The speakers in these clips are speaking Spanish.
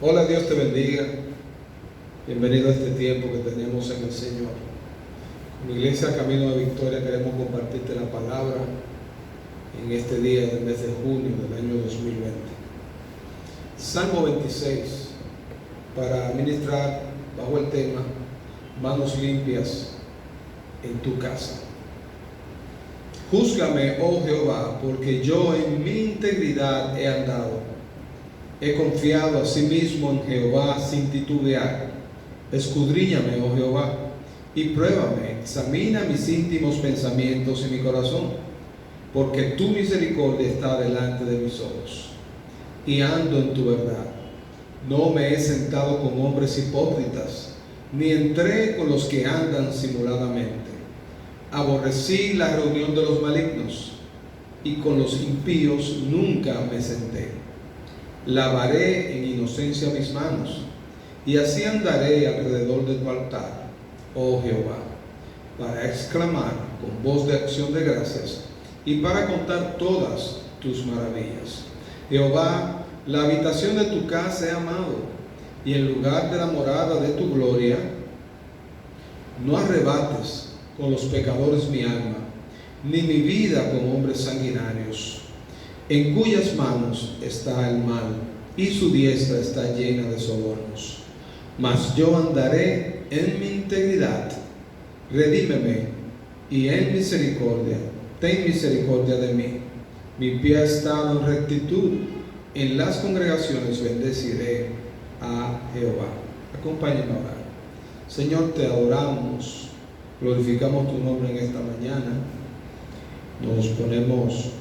Hola, Dios te bendiga. Bienvenido a este tiempo que tenemos en el Señor. Como Iglesia Camino de Victoria queremos compartirte la palabra en este día del mes de junio del año 2020. Salmo 26, para ministrar bajo el tema manos limpias en tu casa. Júzgame, oh Jehová, porque yo en mi integridad he andado. He confiado asimismo en Jehová sin titubear. Escudriñame, oh Jehová, y pruébame, examina mis íntimos pensamientos y mi corazón, porque tu misericordia está delante de mis ojos, y ando en tu verdad. No me he sentado con hombres hipócritas, ni entré con los que andan simuladamente. Aborrecí la reunión de los malignos, y con los impíos nunca me senté. Lavaré en inocencia mis manos, y así andaré alrededor de tu altar, oh Jehová, para exclamar con voz de acción de gracias y para contar todas tus maravillas. Jehová, la habitación de tu casa he amado, y el lugar de la morada de tu gloria. No arrebates con los pecadores mi alma, ni mi vida con hombres sanguinarios, en cuyas manos está el mal, y su diestra está llena de sobornos. Mas yo andaré en mi integridad. Redímeme, y en misericordia, ten misericordia de mí. Mi pie ha estado en rectitud, en las congregaciones bendeciré a Jehová. Acompáñenme a orar. Señor, te adoramos, glorificamos tu nombre en esta mañana. Nos ponemos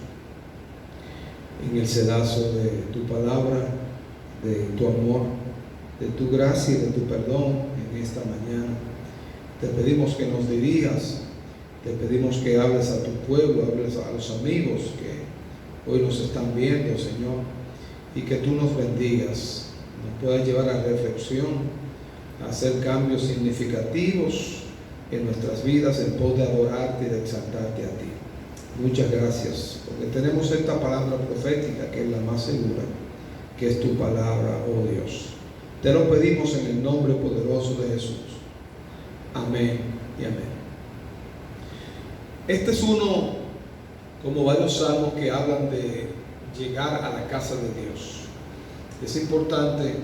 en el sedazo de tu palabra, de tu amor, de tu gracia y de tu perdón en esta mañana. Te pedimos que nos dirijas, te pedimos que hables a tu pueblo, hables a los amigos que hoy nos están viendo, Señor, y que tú nos bendigas, nos puedas llevar a reflexión, a hacer cambios significativos en nuestras vidas en pos de adorarte y de exaltarte a ti. Muchas gracias, porque tenemos esta palabra profética que es la más segura, que es tu palabra, oh Dios. Te lo pedimos en el nombre poderoso de Jesús. Amén y amén. Este es uno, como varios salmos que hablan de llegar a la casa de Dios. Es importante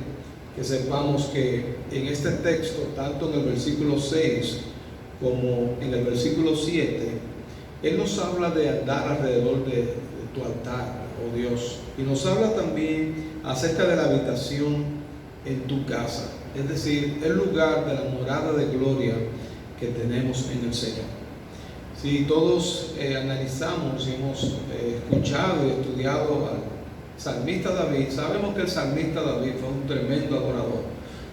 que sepamos que en este texto, tanto en el versículo 6 como en el versículo 7, Él nos habla de andar alrededor de tu altar, oh Dios, y nos habla también acerca de la habitación en tu casa, es decir, el lugar de la morada de gloria que tenemos en el Señor. Si todos analizamos y hemos escuchado y estudiado al salmista David, sabemos que el salmista David fue un tremendo adorador,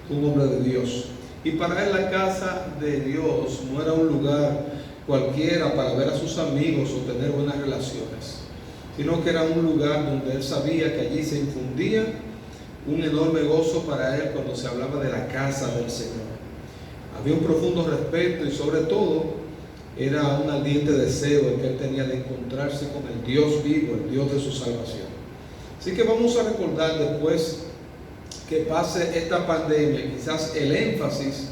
un hombre de Dios, y para él la casa de Dios no era un lugar cualquiera para ver a sus amigos o tener buenas relaciones, sino que era un lugar donde él sabía que allí se infundía un enorme gozo para él cuando se hablaba de la casa del Señor. Había un profundo respeto y sobre todo era un ardiente deseo el que él tenía de encontrarse con el Dios vivo, el Dios de su salvación. Así que vamos a recordar, después que pase esta pandemia, quizás el énfasis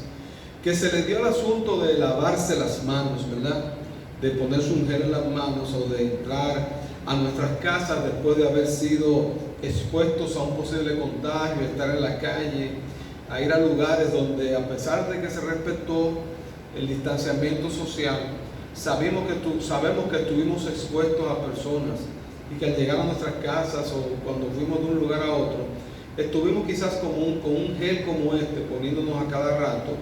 que se le dio al asunto de lavarse las manos, ¿verdad? De ponerse un gel en las manos o de entrar a nuestras casas después de haber sido expuestos a un posible contagio, estar en la calle, a ir a lugares donde, a pesar de que se respetó el distanciamiento social, sabemos que estuvimos expuestos a personas y que al llegar a nuestras casas o cuando fuimos de un lugar a otro, estuvimos quizás con un gel como este, poniéndonos a cada rato,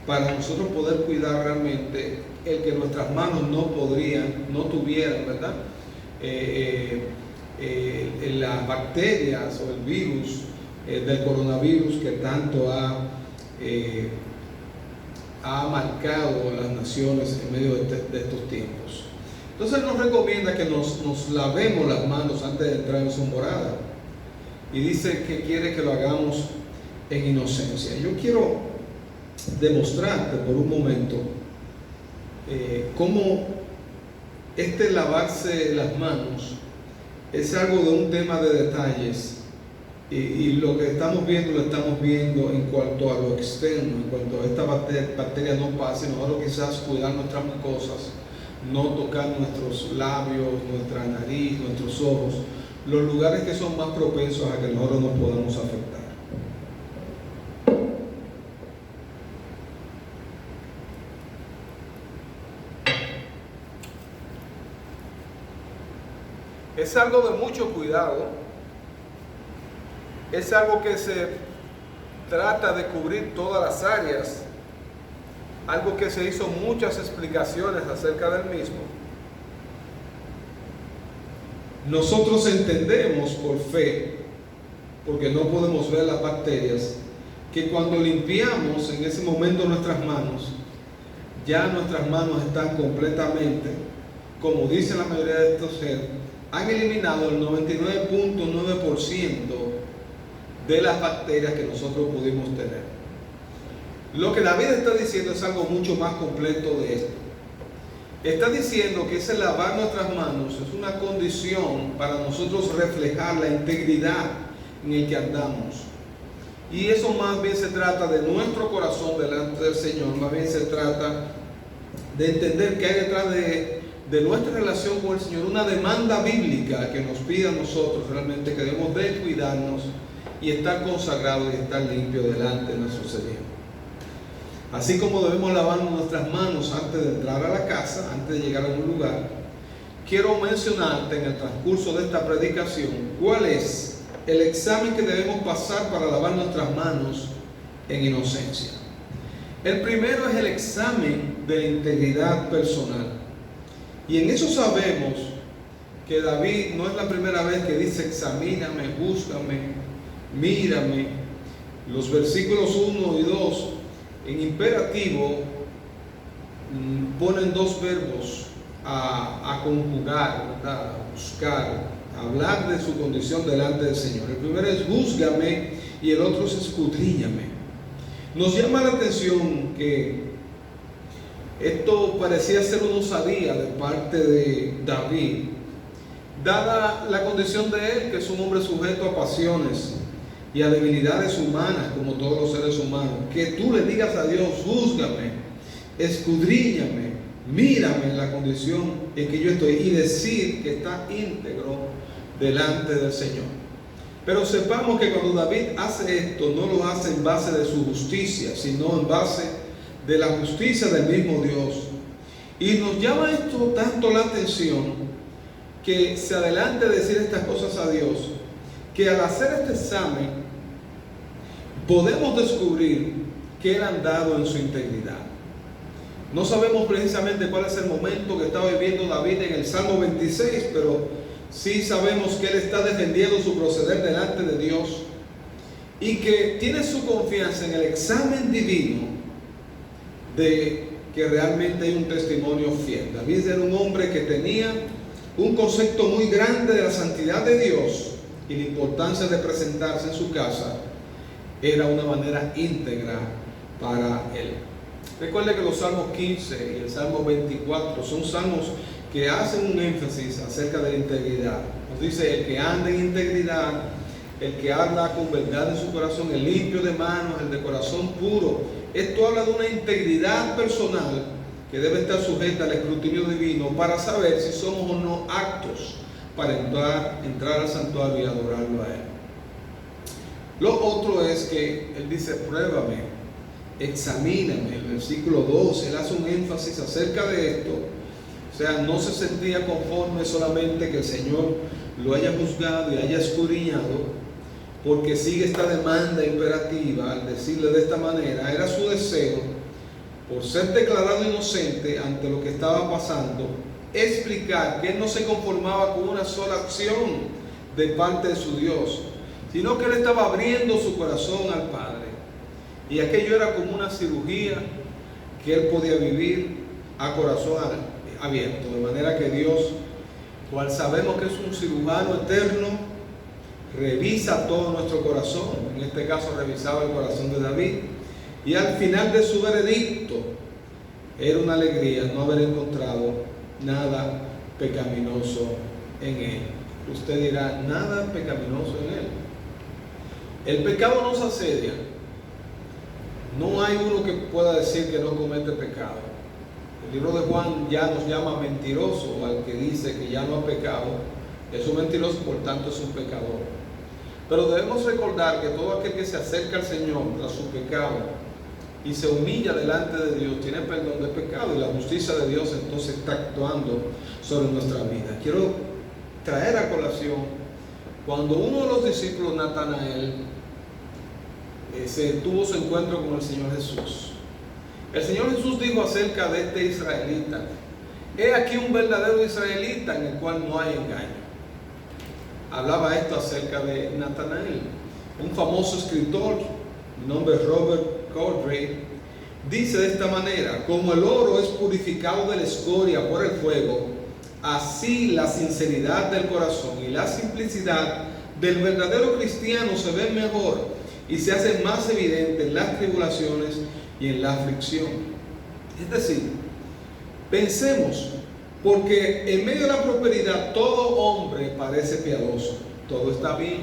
para nosotros poder cuidar realmente el que nuestras manos no tuvieran, ¿verdad? Las bacterias o el virus del coronavirus que tanto ha marcado las naciones en medio de estos tiempos. Entonces nos recomienda que nos lavemos las manos antes de entrar en su morada, y dice que quiere que lo hagamos en inocencia. Yo quiero demostrarte por un momento cómo lavarse las manos es algo de un tema de detalles Y lo que estamos viendo, lo estamos viendo en cuanto a lo externo, en cuanto a esta bacteria no pase. Nosotros quizás cuidar nuestras mucosas, no tocar nuestros labios, nuestra nariz, nuestros ojos, los lugares que son más propensos a que nosotros nos podamos afectar. Es algo de mucho cuidado. Es algo que se trata de cubrir todas las áreas, algo que se hizo muchas explicaciones acerca del mismo. Nosotros entendemos por fe, porque no podemos ver las bacterias, que cuando limpiamos en ese momento nuestras manos, ya nuestras manos están completamente, como dice la mayoría de estos seres, han eliminado el 99.9% de las bacterias que nosotros pudimos tener. Lo que David está diciendo es algo mucho más completo de esto. Está diciendo que ese lavar nuestras manos es una condición para nosotros reflejar la integridad en el que andamos. Y eso más bien se trata de nuestro corazón delante del Señor, más bien se trata de entender que hay detrás de nuestra relación con el Señor una demanda bíblica que nos pide a nosotros realmente que debemos de cuidarnos y estar consagrados y estar limpios delante de nuestro Señor. Así como debemos lavarnos nuestras manos antes de entrar a la casa, antes de llegar a un lugar, quiero mencionarte en el transcurso de esta predicación cuál es el examen que debemos pasar para lavar nuestras manos en inocencia. El primero es el examen de la integridad personal. Y en eso sabemos que David no es la primera vez que dice examíname, júzgame, mírame. Los versículos 1 y 2 en imperativo ponen dos verbos a conjugar, ¿verdad? A buscar, a hablar de su condición delante del Señor. El primero es júzgame y el otro es escudriñame. Nos llama la atención que esto parecía ser una osadía de parte de David, dada la condición de él, que es un hombre sujeto a pasiones y a debilidades humanas, como todos los seres humanos. Que tú le digas a Dios, júzgame, escudriñame, mírame en la condición en que yo estoy, y decir que está íntegro delante del Señor. Pero sepamos que cuando David hace esto, no lo hace en base de su justicia, sino en base de la justicia del mismo Dios. Y nos llama esto tanto la atención que se adelante a decir estas cosas a Dios, que al hacer este examen podemos descubrir que él ha andado en su integridad. No sabemos precisamente cuál es el momento que estaba viviendo David en el Salmo 26, pero sí sabemos que él está defendiendo su proceder delante de Dios y que tiene su confianza en el examen divino de que realmente hay un testimonio fiel. David era un hombre que tenía un concepto muy grande de la santidad de Dios y la importancia de presentarse en su casa era una manera íntegra para él. Recuerde que los Salmos 15 y el Salmo 24 son salmos que hacen un énfasis acerca de la integridad. Nos dice: el que anda en integridad, el que habla con verdad en su corazón, el limpio de manos, el de corazón puro. Esto habla de una integridad personal que debe estar sujeta al escrutinio divino para saber si somos o no aptos para entrar al santuario y adorarlo a él. Lo otro es que él dice: pruébame, examíname. El versículo 2, él hace un énfasis acerca de esto. O sea, no se sentía conforme solamente que el Señor lo haya juzgado y haya escudriñado, porque sigue esta demanda imperativa al decirle de esta manera. Era su deseo, por ser declarado inocente ante lo que estaba pasando, explicar que él no se conformaba con una sola acción de parte de su Dios, sino que él estaba abriendo su corazón al Padre. Y aquello era como una cirugía que él podía vivir a corazón abierto, de manera que Dios, cual sabemos que es un cirujano eterno, revisa todo nuestro corazón. En este caso revisaba el corazón de David, y al final de su veredicto era una alegría no haber encontrado nada pecaminoso en él. Usted dirá: nada pecaminoso en él. El pecado nos asedia. No hay uno que pueda decir que no comete pecado. El libro de Juan ya nos llama mentiroso al que dice que ya no ha pecado. Es un mentiroso, por tanto es un pecador. Pero debemos recordar que todo aquel que se acerca al Señor tras su pecado y se humilla delante de Dios tiene perdón de pecado, y la justicia de Dios entonces está actuando sobre nuestra vida. Quiero traer a colación cuando uno de los discípulos, Natanael, se tuvo su encuentro con el Señor Jesús. El Señor Jesús dijo acerca de este israelita: he aquí un verdadero israelita en el cual no hay engaño. Hablaba esto acerca de Natanael. Un famoso escritor, de nombre Robert Cowdery, dice de esta manera: como el oro es purificado de la escoria por el fuego, así la sinceridad del corazón y la simplicidad del verdadero cristiano se ven mejor y se hacen más evidentes en las tribulaciones y en la aflicción. Es decir, pensemos, porque en medio de la prosperidad todo hombre parece piadoso, todo está bien,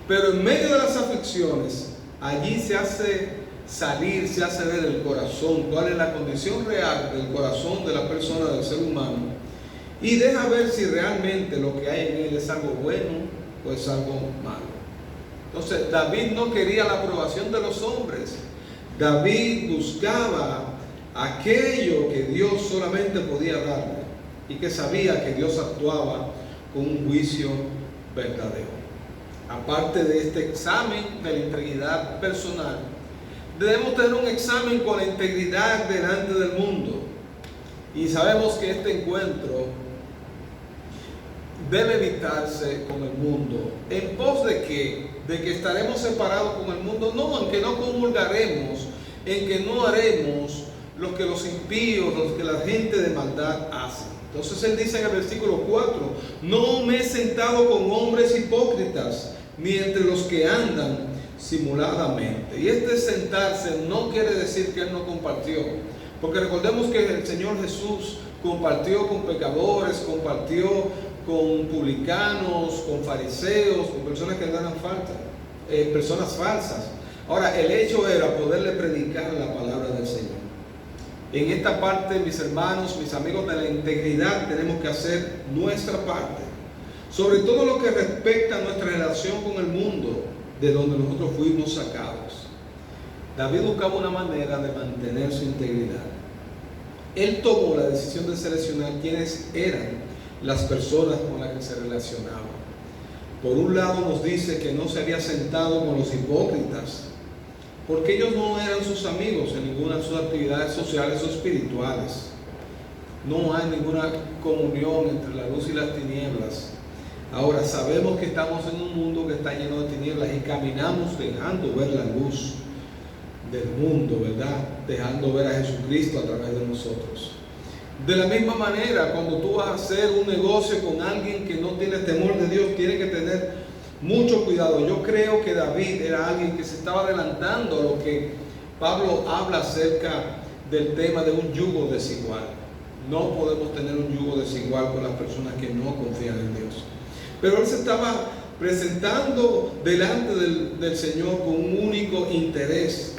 pero en medio de las aflicciones, allí se hace salir, se hace ver el corazón, cuál es la condición real del corazón de la persona, del ser humano, y deja ver si realmente lo que hay en él es algo bueno o es algo malo. Entonces, David no quería la aprobación de los hombres. David buscaba aquello que Dios solamente podía darle, y que sabía que Dios actuaba con un juicio verdadero. Aparte de este examen de la integridad personal, debemos tener un examen con la integridad delante del mundo. Y sabemos que este encuentro debe evitarse con el mundo. ¿En pos de qué? De que estaremos separados con el mundo. No, en que no comulgaremos, en que no haremos lo que los impíos, lo que la gente de maldad hace. Entonces él dice en el versículo 4: no me he sentado con hombres hipócritas, ni entre los que andan simuladamente. Y este sentarse no quiere decir que él no compartió, porque recordemos que el Señor Jesús compartió con pecadores, compartió con publicanos, con fariseos, con personas que andaban personas falsas. Ahora, el hecho era poderle predicar la palabra del Señor. En esta parte, mis hermanos, mis amigos, de la integridad tenemos que hacer nuestra parte, sobre todo lo que respecta a nuestra relación con el mundo, de donde nosotros fuimos sacados. David buscaba una manera de mantener su integridad. Él tomó la decisión de seleccionar quiénes eran las personas con las que se relacionaba. Por un lado nos dice que no se había sentado con los hipócritas, porque ellos no eran sus amigos en ninguna de sus actividades sociales o espirituales. No hay ninguna comunión entre la luz y las tinieblas. Ahora, sabemos que estamos en un mundo que está lleno de tinieblas y caminamos dejando ver la luz del mundo, ¿verdad? Dejando ver a Jesucristo a través de nosotros. De la misma manera, cuando tú vas a hacer un negocio con alguien que no tiene temor de Dios, tiene que tener mucho cuidado. Yo creo que David era alguien que se estaba adelantando a lo que Pablo habla acerca del tema de un yugo desigual. No podemos tener un yugo desigual con las personas que no confían en Dios. Pero él se estaba presentando delante del Señor con un único interés,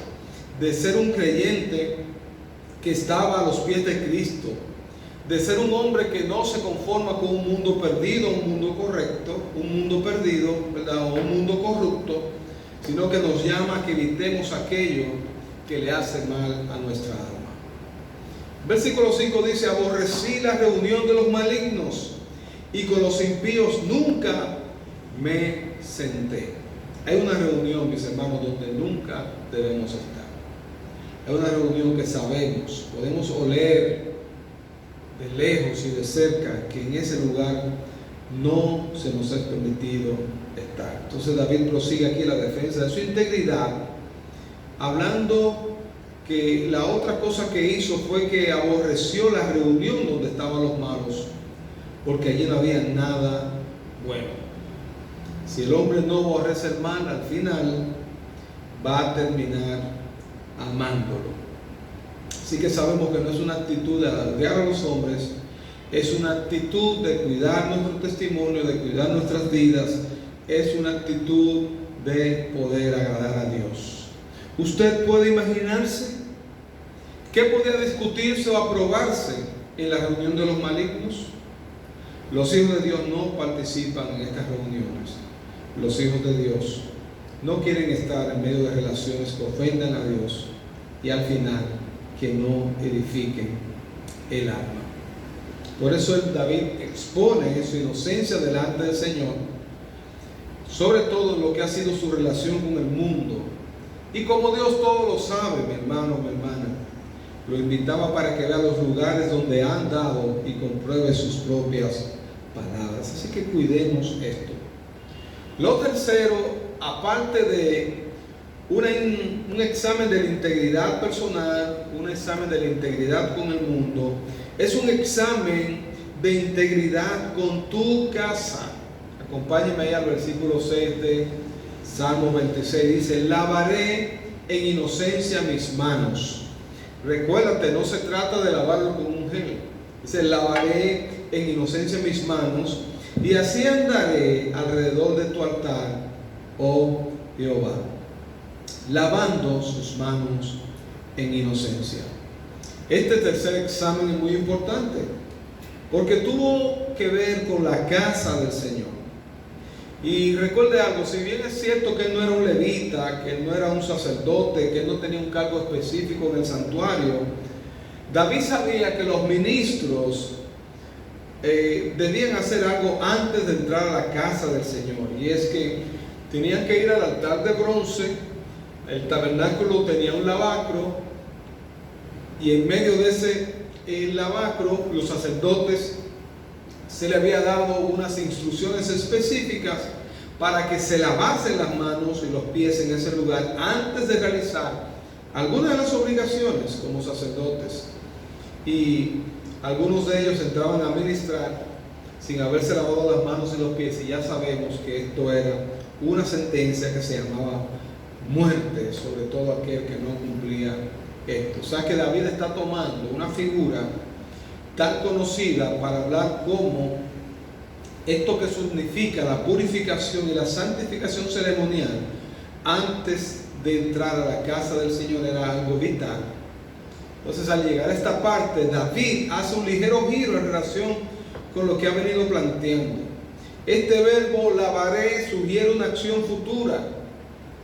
de ser un creyente que estaba a los pies de Cristo, de ser un hombre que no se conforma con un mundo perdido, un mundo correcto, un mundo perdido, ¿verdad? O un mundo corrupto, sino que nos llama a que evitemos aquello que le hace mal a nuestra alma. Versículo 5 dice: aborrecí la reunión de los malignos, y con los impíos nunca me senté. Hay una reunión, mis hermanos, donde nunca debemos estar. Es una reunión que sabemos, podemos oler de lejos y de cerca que en ese lugar no se nos es permitido estar. Entonces David prosigue aquí la defensa de su integridad, hablando que la otra cosa que hizo fue que aborreció la reunión donde estaban los malos, porque allí no había nada bueno. Si el hombre no aborrece el mal, al final va a terminar amándolo. Así que sabemos que no es una actitud de alardear a los hombres, es una actitud de cuidar nuestro testimonio, de cuidar nuestras vidas, es una actitud de poder agradar a Dios. ¿Usted puede imaginarse qué podía discutirse o aprobarse en la reunión de los malignos? Los hijos de Dios no participan en estas reuniones. Los hijos de Dios no quieren estar en medio de relaciones que ofendan a Dios y al final que no edifiquen el alma. Por eso David expone su inocencia delante del Señor, sobre todo lo que ha sido su relación con el mundo. Y como Dios todo lo sabe, mi hermano, mi hermana, lo invitaba para que vea los lugares donde ha andado y compruebe sus propias palabras. Así que cuidemos esto. Lo tercero, aparte de un examen de la integridad personal, un examen de la integridad con el mundo, es un examen de integridad con tu casa. Acompáñenme ahí al versículo 6 de Salmo 26. Dice: lavaré en inocencia mis manos. Recuérdate, no se trata de lavarlo con un gel. Dice: lavaré en inocencia mis manos, y así andaré alrededor de tu altar, oh Jehová, lavando sus manos en inocencia. Este tercer examen es muy importante, porque tuvo que ver con la casa del Señor. Y recuerde algo, si bien es cierto que él no era un levita, que él no era un sacerdote, que él no tenía un cargo específico en el santuario, David sabía que los ministros debían hacer algo antes de entrar a la casa del Señor, y es que tenían que ir al altar de bronce. El tabernáculo tenía un lavacro, y en medio de ese lavacro los sacerdotes se le había dado unas instrucciones específicas para que se lavasen las manos y los pies en ese lugar antes de realizar algunas de las obligaciones como sacerdotes. Y algunos de ellos entraban a ministrar sin haberse lavado las manos y los pies, y ya sabemos que esto era una sentencia que se llamaba muerte sobre todo aquel que no cumplía esto. O sea que David está tomando una figura tan conocida para hablar cómo esto que significa la purificación y la santificación ceremonial antes de entrar a la casa del Señor era algo vital. Entonces, al llegar a esta parte, David hace un ligero giro en relación con lo que ha venido planteando. Este verbo lavaré sugiere una acción futura,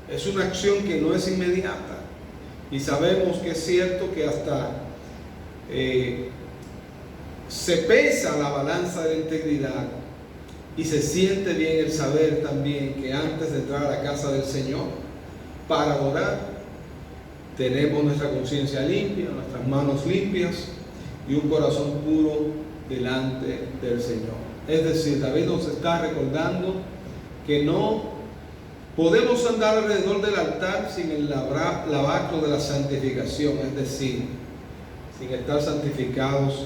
es una acción que no es inmediata, y sabemos que es cierto que hasta se pesa la balanza de la integridad y se siente bien el saber también que antes de entrar a la casa del Señor para adorar, tenemos nuestra conciencia limpia, nuestras manos limpias y un corazón puro delante del Señor. Es decir, David nos está recordando que no podemos andar alrededor del altar sin el lavacro de la santificación, es decir, sin estar santificados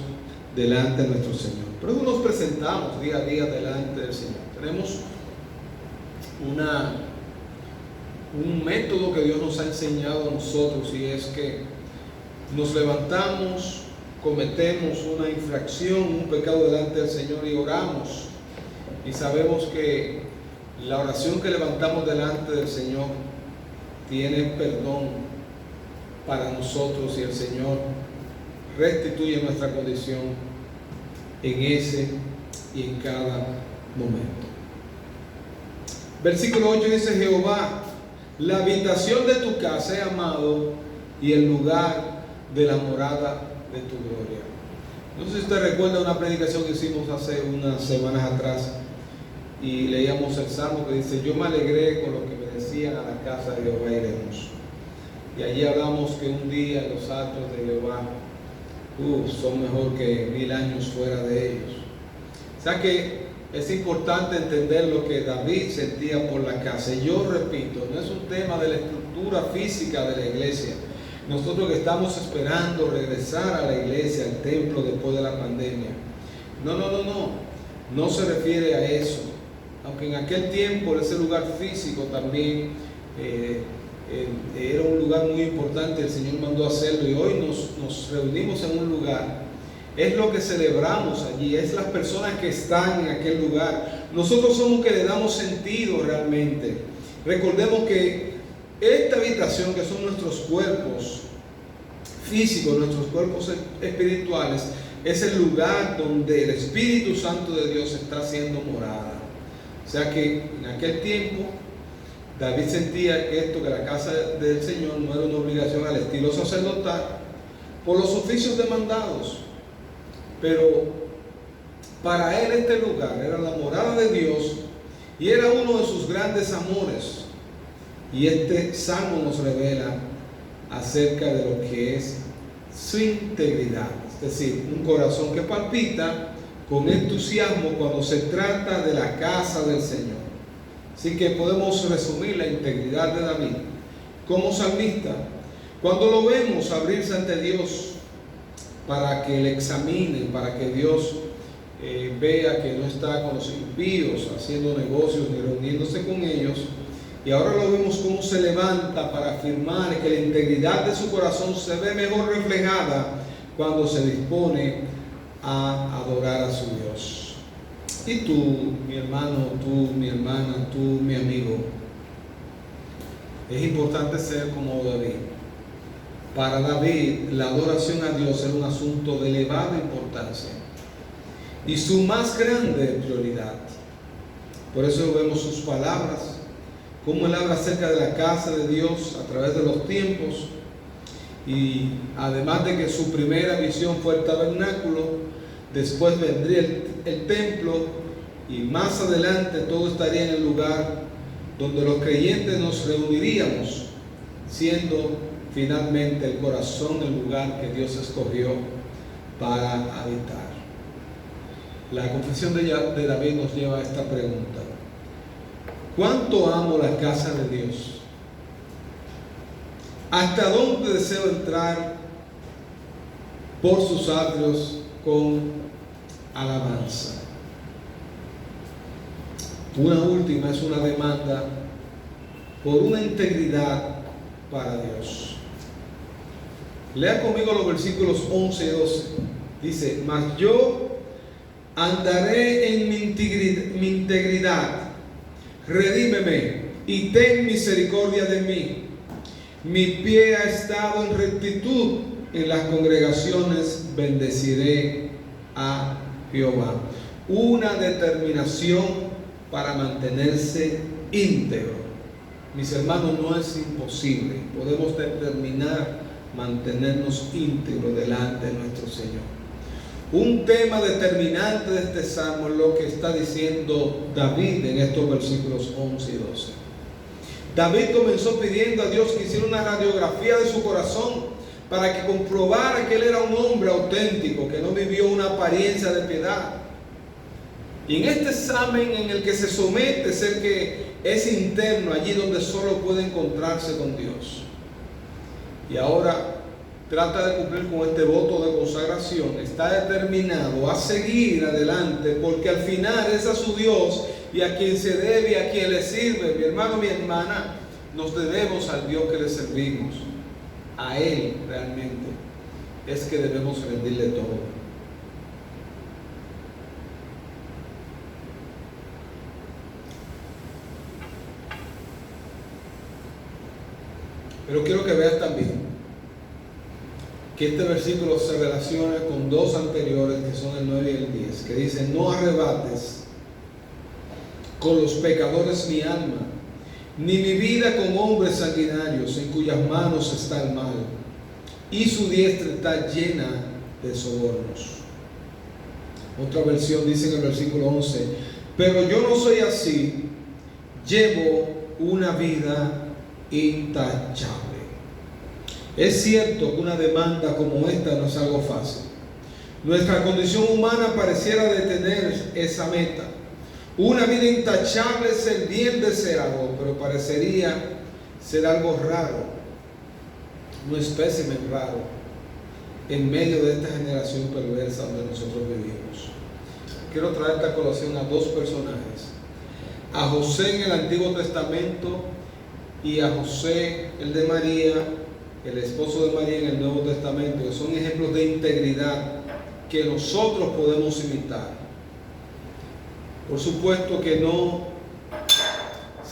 delante de nuestro Señor. Pero nos presentamos día a día delante del Señor. Tenemos un método que Dios nos ha enseñado a nosotros, y es que nos levantamos, cometemos una infracción, un pecado delante del Señor y oramos, y sabemos que la oración que levantamos delante del Señor tiene perdón para nosotros, y el Señor restituye nuestra condición en ese y en cada momento. Versículo 8 dice: Jehová, la habitación de tu casa he amado, y el lugar de la morada de tu gloria. No sé si usted recuerda una predicación que hicimos hace unas semanas atrás, y leíamos el Salmo que dice: yo me alegré con lo que me decían, a la casa de Jehová iremos. Y allí hablamos que un día los actos de Jehová son mejor que 1000 años fuera de ellos. O sea que es importante entender lo que David sentía por la casa. Y yo repito, no es un tema de la estructura física de la iglesia. Nosotros que estamos esperando regresar a la iglesia, al templo después de la pandemia. No se refiere a eso. Aunque en aquel tiempo ese lugar físico también era un lugar muy importante, el Señor mandó a hacerlo, y hoy nos reunimos en un lugar. Es lo que celebramos allí, es las personas que están en aquel lugar. Nosotros somos que le damos sentido realmente. Recordemos que esta habitación, que son nuestros cuerpos físicos, nuestros cuerpos espirituales, es el lugar donde el Espíritu Santo de Dios está haciendo morada. O sea que en aquel tiempo David sentía que la casa del Señor no era una obligación al estilo sacerdotal por los oficios demandados, pero para él este lugar era la morada de Dios y era uno de sus grandes amores. Y este salmo nos revela acerca de lo que es su integridad, es decir, un corazón que palpita con entusiasmo cuando se trata de la casa del Señor. Así que podemos resumir la integridad de David como salmista. Cuando lo vemos abrirse ante Dios para que le examine, para que Dios vea que no está con los impíos haciendo negocios ni reuniéndose con ellos, y ahora lo vemos cómo se levanta para afirmar que la integridad de su corazón se ve mejor reflejada cuando se dispone a adorar a su Dios. Y tú, mi hermano, tú, mi hermana, tú, mi amigo, es importante ser como David. Para David, la adoración a Dios era un asunto de elevada importancia y su más grande prioridad. Por eso vemos sus palabras, cómo él habla acerca de la casa de Dios a través de los tiempos, y además de que su primera visión fue el tabernáculo, después vendría el templo, y más adelante todo estaría en el lugar donde los creyentes nos reuniríamos, siendo finalmente el corazón el lugar que Dios escogió para habitar. La confesión de David nos lleva a esta pregunta: ¿cuánto amo la casa de Dios? ¿Hasta dónde deseo entrar por sus atrios con alabanza? Una última es una demanda por una integridad para Dios. Lea conmigo los versículos 11 y 12. Dice: mas yo andaré en mi integridad, redímeme y ten misericordia de mí. Mi pie ha estado en rectitud, en las congregaciones bendeciré a Jehová. Una determinación para mantenerse íntegro. Mis hermanos, no es imposible. Podemos determinar mantenernos íntegros delante de nuestro Señor. Un tema determinante de este salmo es lo que está diciendo David en estos versículos 11 y 12. David comenzó pidiendo a Dios que hiciera una radiografía de su corazón para que comprobara que él era un hombre auténtico, que no vivió una apariencia de piedad. Y en este examen en el que se somete es el que es interno, allí donde solo puede encontrarse con Dios. Y ahora trata de cumplir con este voto de consagración. Está determinado a seguir adelante, porque al final es a su Dios y a quien se debe y a quien le sirve. Mi hermano, mi hermana, nos debemos al Dios que le servimos. A Él realmente es que debemos rendirle todo. Pero quiero que veas también que este versículo se relaciona con dos anteriores, que son el 9 y el 10, que dicen: no arrebates con los pecadores mi alma, ni mi vida con hombres sanguinarios, en cuyas manos está el mal, y su diestra está llena de sobornos. Otra versión dice en el versículo 11: pero yo no soy así, llevo una vida intachable. Es cierto que una demanda como esta no es algo fácil. Nuestra condición humana pareciera detener esa meta. Una vida intachable es el bien deseado, pero parecería ser algo raro, un espécimen raro, en medio de esta generación perversa donde nosotros vivimos. Quiero traerte a colación a dos personajes: a José en el Antiguo Testamento y a José, el de María, el esposo de María, en el Nuevo Testamento, que son ejemplos de integridad que nosotros podemos imitar. Por supuesto que no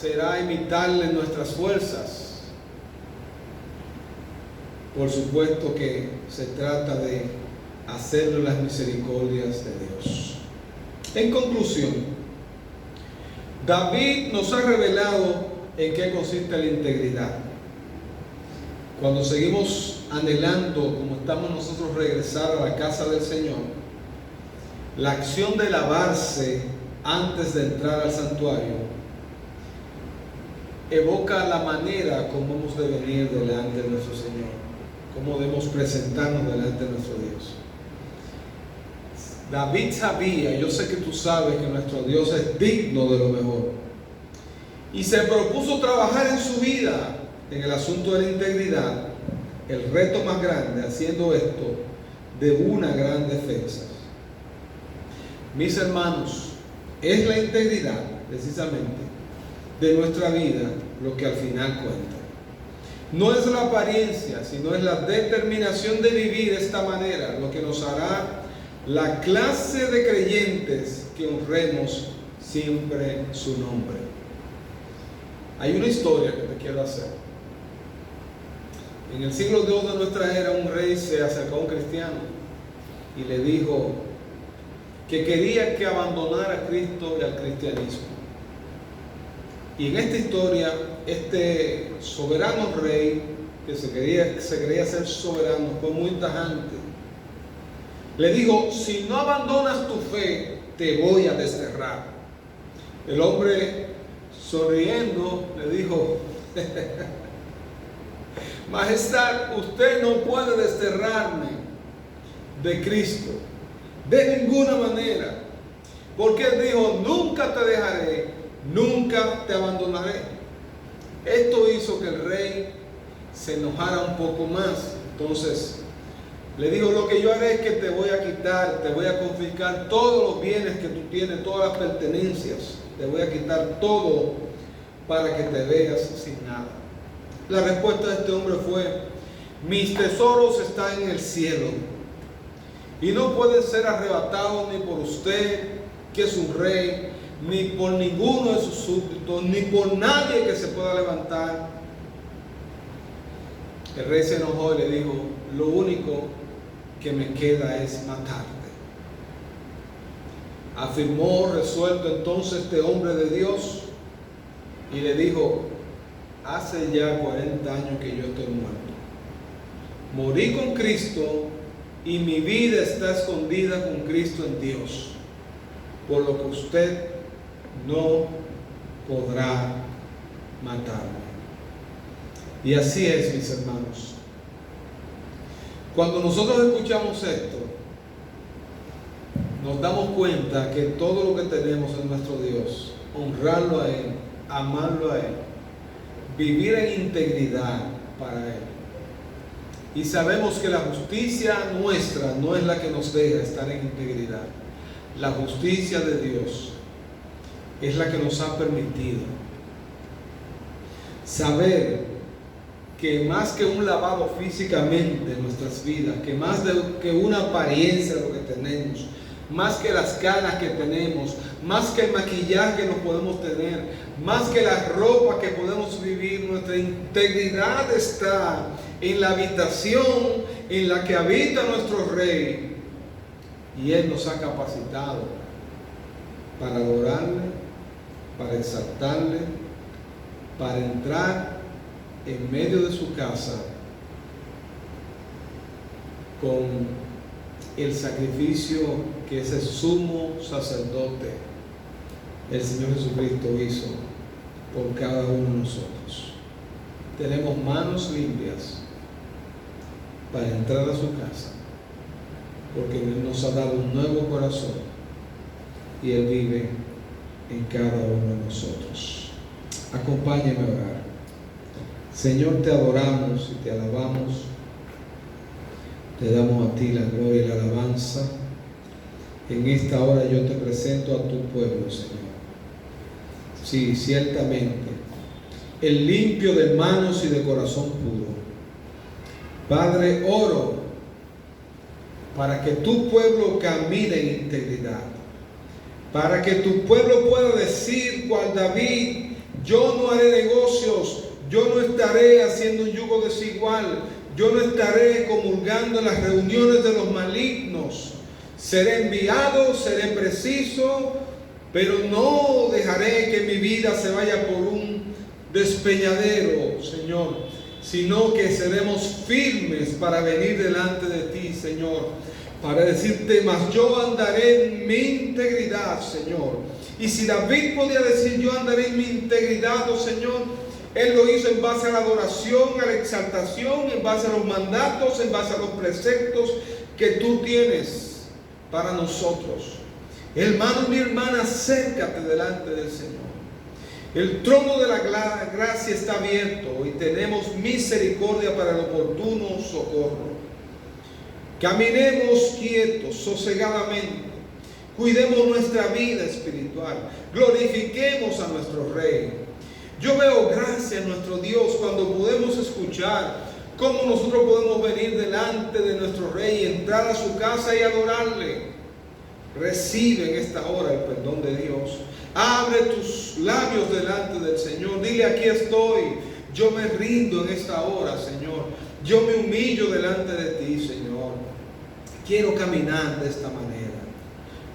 será imitarle nuestras fuerzas. Por supuesto que se trata de hacerlo las misericordias de Dios. En conclusión, David nos ha revelado en qué consiste la integridad. Cuando seguimos anhelando, como estamos nosotros, regresar a la casa del Señor, la acción de lavarse antes de entrar al santuario evoca la manera como hemos de venir delante de nuestro Señor, cómo debemos presentarnos delante de nuestro Dios. David sabía, yo sé que tú sabes, que nuestro Dios es digno de lo mejor, y se propuso trabajar en su vida en el asunto de la integridad, el reto más grande, haciendo esto de una gran defensa. Mis hermanos, es la integridad precisamente de nuestra vida lo que al final cuenta. No es la apariencia, sino es la determinación de vivir de esta manera lo que nos hará la clase de creyentes que honremos siempre su nombre. Hay una historia que te quiero hacer. En el siglo II de nuestra era, un rey se acercó a un cristiano y le dijo que quería que abandonara a Cristo y al cristianismo. Y en esta historia, este soberano rey, que se creía ser soberano, fue muy tajante. Le dijo: si no abandonas tu fe, te voy a desterrar. El hombre, sonriendo, le dijo: Majestad, usted no puede desterrarme de Cristo de ninguna manera, porque él dijo: nunca te dejaré, nunca te abandonaré. Esto hizo que el rey se enojara un poco más. Entonces le dijo: lo que yo haré es que te voy a quitar, te voy a confiscar todos los bienes que tú tienes, todas las pertenencias, te voy a quitar todo para que te veas sin nada. La respuesta de este hombre fue: mis tesoros están en el cielo y no pueden ser arrebatados ni por usted, que es un rey, ni por ninguno de sus súbditos, ni por nadie que se pueda levantar. El rey se enojó y le dijo: lo único que me queda es matarte. Afirmó resuelto entonces este hombre de Dios y le dijo: hace ya 40 años que yo estoy muerto. Morí con Cristo y mi vida está escondida con Cristo en Dios, por lo que usted no podrá matarme. Y así es, mis hermanos. Cuando nosotros escuchamos esto, nos damos cuenta que todo lo que tenemos es nuestro Dios. Honrarlo a Él, amarlo a Él, vivir en integridad para Él. Y sabemos que la justicia nuestra no es la que nos deja estar en integridad. La justicia de Dios es la que nos ha permitido saber que más que un lavado físicamente en nuestras vidas, que más que una apariencia de lo que tenemos, más que las canas que tenemos, más que el maquillaje que nos podemos tener, más que la ropa que podemos vivir, nuestra integridad está en la habitación en la que habita nuestro Rey, y Él nos ha capacitado para adorarle, para exaltarle, para entrar en medio de su casa con el sacrificio que ese sumo sacerdote, el Señor Jesucristo, hizo por cada uno de nosotros. Tenemos manos limpias para entrar a su casa, porque Él nos ha dado un nuevo corazón y Él vive en cada uno de nosotros. Acompáñame a orar. Señor, te adoramos y te alabamos. Te damos a ti la gloria y la alabanza. En esta hora yo te presento a tu pueblo, Señor. Sí, ciertamente, el limpio de manos y de corazón puro. Padre, oro para que tu pueblo camine en integridad, para que tu pueblo pueda decir cual David: Yo no haré negocios, yo no estaré haciendo un yugo desigual, yo no estaré comulgando en las reuniones de los malignos. Seré enviado, seré preciso, pero no dejaré que mi vida se vaya por un despeñadero, Señor, sino que seremos firmes para venir delante de ti, Señor, para decirte, mas yo andaré en mi integridad, Señor. Y si David podía decir, yo andaré en mi integridad, oh Señor, él lo hizo en base a la adoración, a la exaltación, en base a los mandatos, en base a los preceptos que tú tienes para nosotros. Hermano, mi hermana, acércate delante del Señor. El trono de la gracia está abierto y tenemos misericordia para el oportuno socorro. Caminemos quietos, sosegadamente. Cuidemos nuestra vida espiritual. Glorifiquemos a nuestro Rey. Yo veo gracia en nuestro Dios cuando podemos escuchar cómo nosotros podemos venir delante de nuestro Rey, entrar a su casa y adorarle. Recibe en esta hora el perdón de Dios. Abre tus labios delante del Señor. Dile, aquí estoy. Yo me rindo en esta hora, Señor. Yo me humillo delante de ti, Señor. Quiero caminar de esta manera.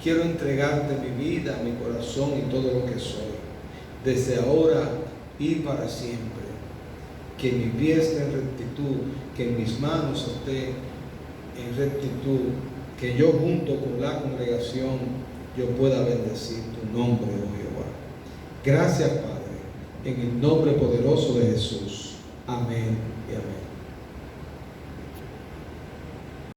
Quiero entregarte mi vida, mi corazón y todo lo que soy. Desde ahora y para siempre. Que mi pie esté en rectitud. Que mis manos estén en rectitud. Que yo junto con la congregación yo pueda bendecir tu nombre, oh Jehová. Gracias, Padre, en el nombre poderoso de Jesús. Amén y amén.